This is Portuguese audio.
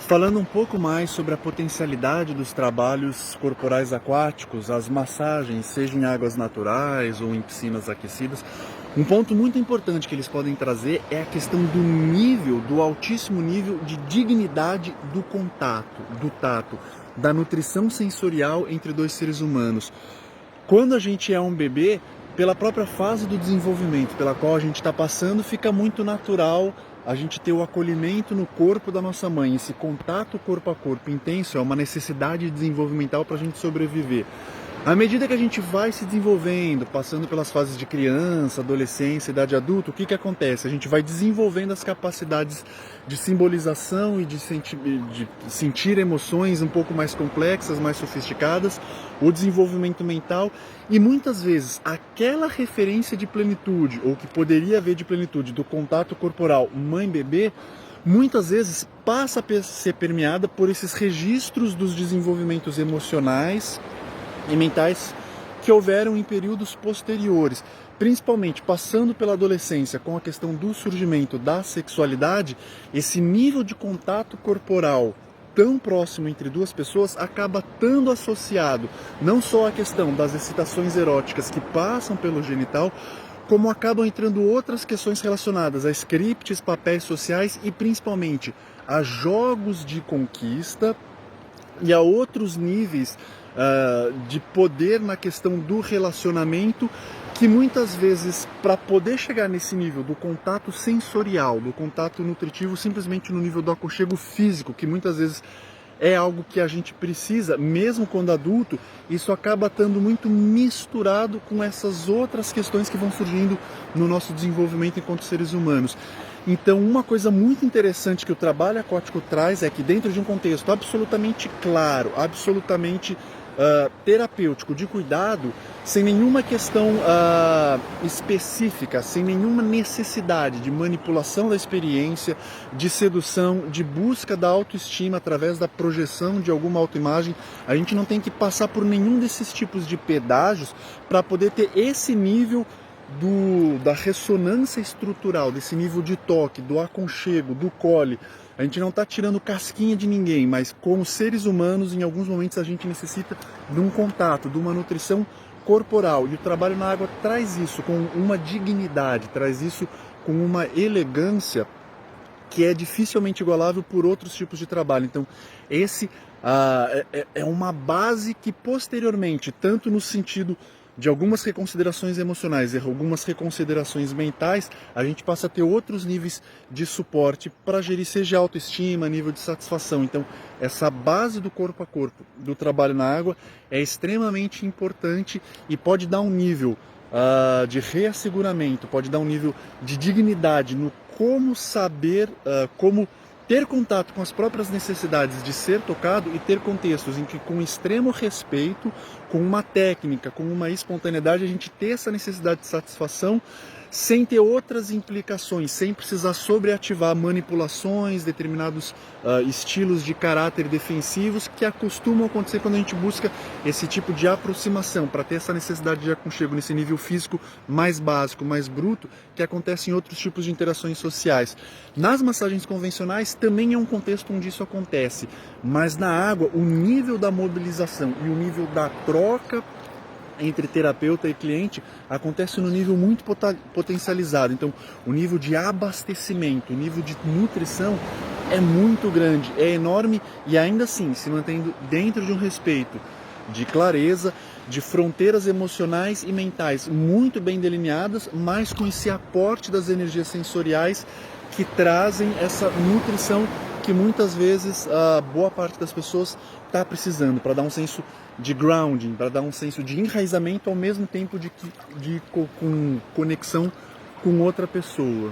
Falando um pouco mais sobre a potencialidade dos trabalhos corporais aquáticos, as massagens, seja em águas naturais ou em piscinas aquecidas, um ponto muito importante que eles podem trazer é a questão do nível, do altíssimo nível de dignidade do contato, do tato, da nutrição sensorial entre dois seres humanos. Quando a gente é um bebê, pela própria fase do desenvolvimento pela qual a gente está passando, fica muito natural a gente ter o acolhimento no corpo da nossa mãe. Esse contato corpo a corpo intenso é uma necessidade desenvolvimental para a gente sobreviver. À medida que a gente vai se desenvolvendo, passando pelas fases de criança, adolescência, idade adulta, o que acontece? A gente vai desenvolvendo as capacidades de simbolização e de sentir emoções um pouco mais complexas, mais sofisticadas, o desenvolvimento mental e muitas vezes aquela referência de plenitude, ou que poderia haver de plenitude do contato corporal mãe-bebê, muitas vezes passa a ser permeada por esses registros dos desenvolvimentos emocionais e mentais que houveram em períodos posteriores, principalmente passando pela adolescência com a questão do surgimento da sexualidade. Esse nível de contato corporal tão próximo entre duas pessoas acaba estando associado não só à questão das excitações eróticas que passam pelo genital, como acabam entrando outras questões relacionadas a scripts, papéis sociais e principalmente a jogos de conquista e a outros níveis de poder na questão do relacionamento, que muitas vezes, para poder chegar nesse nível do contato sensorial, do contato nutritivo, simplesmente no nível do aconchego físico, que muitas vezes é algo que a gente precisa, mesmo quando adulto, isso acaba estando muito misturado com essas outras questões que vão surgindo no nosso desenvolvimento enquanto seres humanos. Então, uma coisa muito interessante que o trabalho aquático traz é que, dentro de um contexto absolutamente claro, absolutamente terapêutico, de cuidado, sem nenhuma questão específica, sem nenhuma necessidade de manipulação da experiência, de sedução, de busca da autoestima através da projeção de alguma autoimagem, a gente não tem que passar por nenhum desses tipos de pedágios para poder ter esse nível da ressonância estrutural, desse nível de toque, do aconchego, do cole. A gente não está tirando casquinha de ninguém, mas como seres humanos, em alguns momentos a gente necessita de um contato, de uma nutrição corporal. E o trabalho na água traz isso com uma dignidade, traz isso com uma elegância que é dificilmente igualável por outros tipos de trabalho. Então, esse é uma base que posteriormente, tanto no sentido de algumas reconsiderações emocionais e algumas reconsiderações mentais, a gente passa a ter outros níveis de suporte para gerir, seja autoestima, nível de satisfação. Então, essa base do corpo a corpo, do trabalho na água, é extremamente importante e pode dar um nível de reasseguramento, pode dar um nível de dignidade no como saber, como ter contato com as próprias necessidades de ser tocado e ter contextos em que, com extremo respeito, com uma técnica, com uma espontaneidade, a gente ter essa necessidade de satisfação sem ter outras implicações, sem precisar sobreativar manipulações, determinados estilos de caráter defensivos que acostumam acontecer quando a gente busca esse tipo de aproximação, para ter essa necessidade de aconchego nesse nível físico mais básico, mais bruto, que acontece em outros tipos de interações sociais. Nas massagens convencionais também é um contexto onde isso acontece, mas na água o nível da mobilização e o nível da troca entre terapeuta e cliente acontece no nível muito potencializado. Então, o nível de abastecimento, o nível de nutrição é muito grande, é enorme e ainda assim se mantendo dentro de um respeito, de clareza, de fronteiras emocionais e mentais muito bem delineadas, mas com esse aporte das energias sensoriais que trazem essa nutrição que muitas vezes a boa parte das pessoas está precisando, para dar um senso de grounding, para dar um senso de enraizamento ao mesmo tempo com conexão com outra pessoa.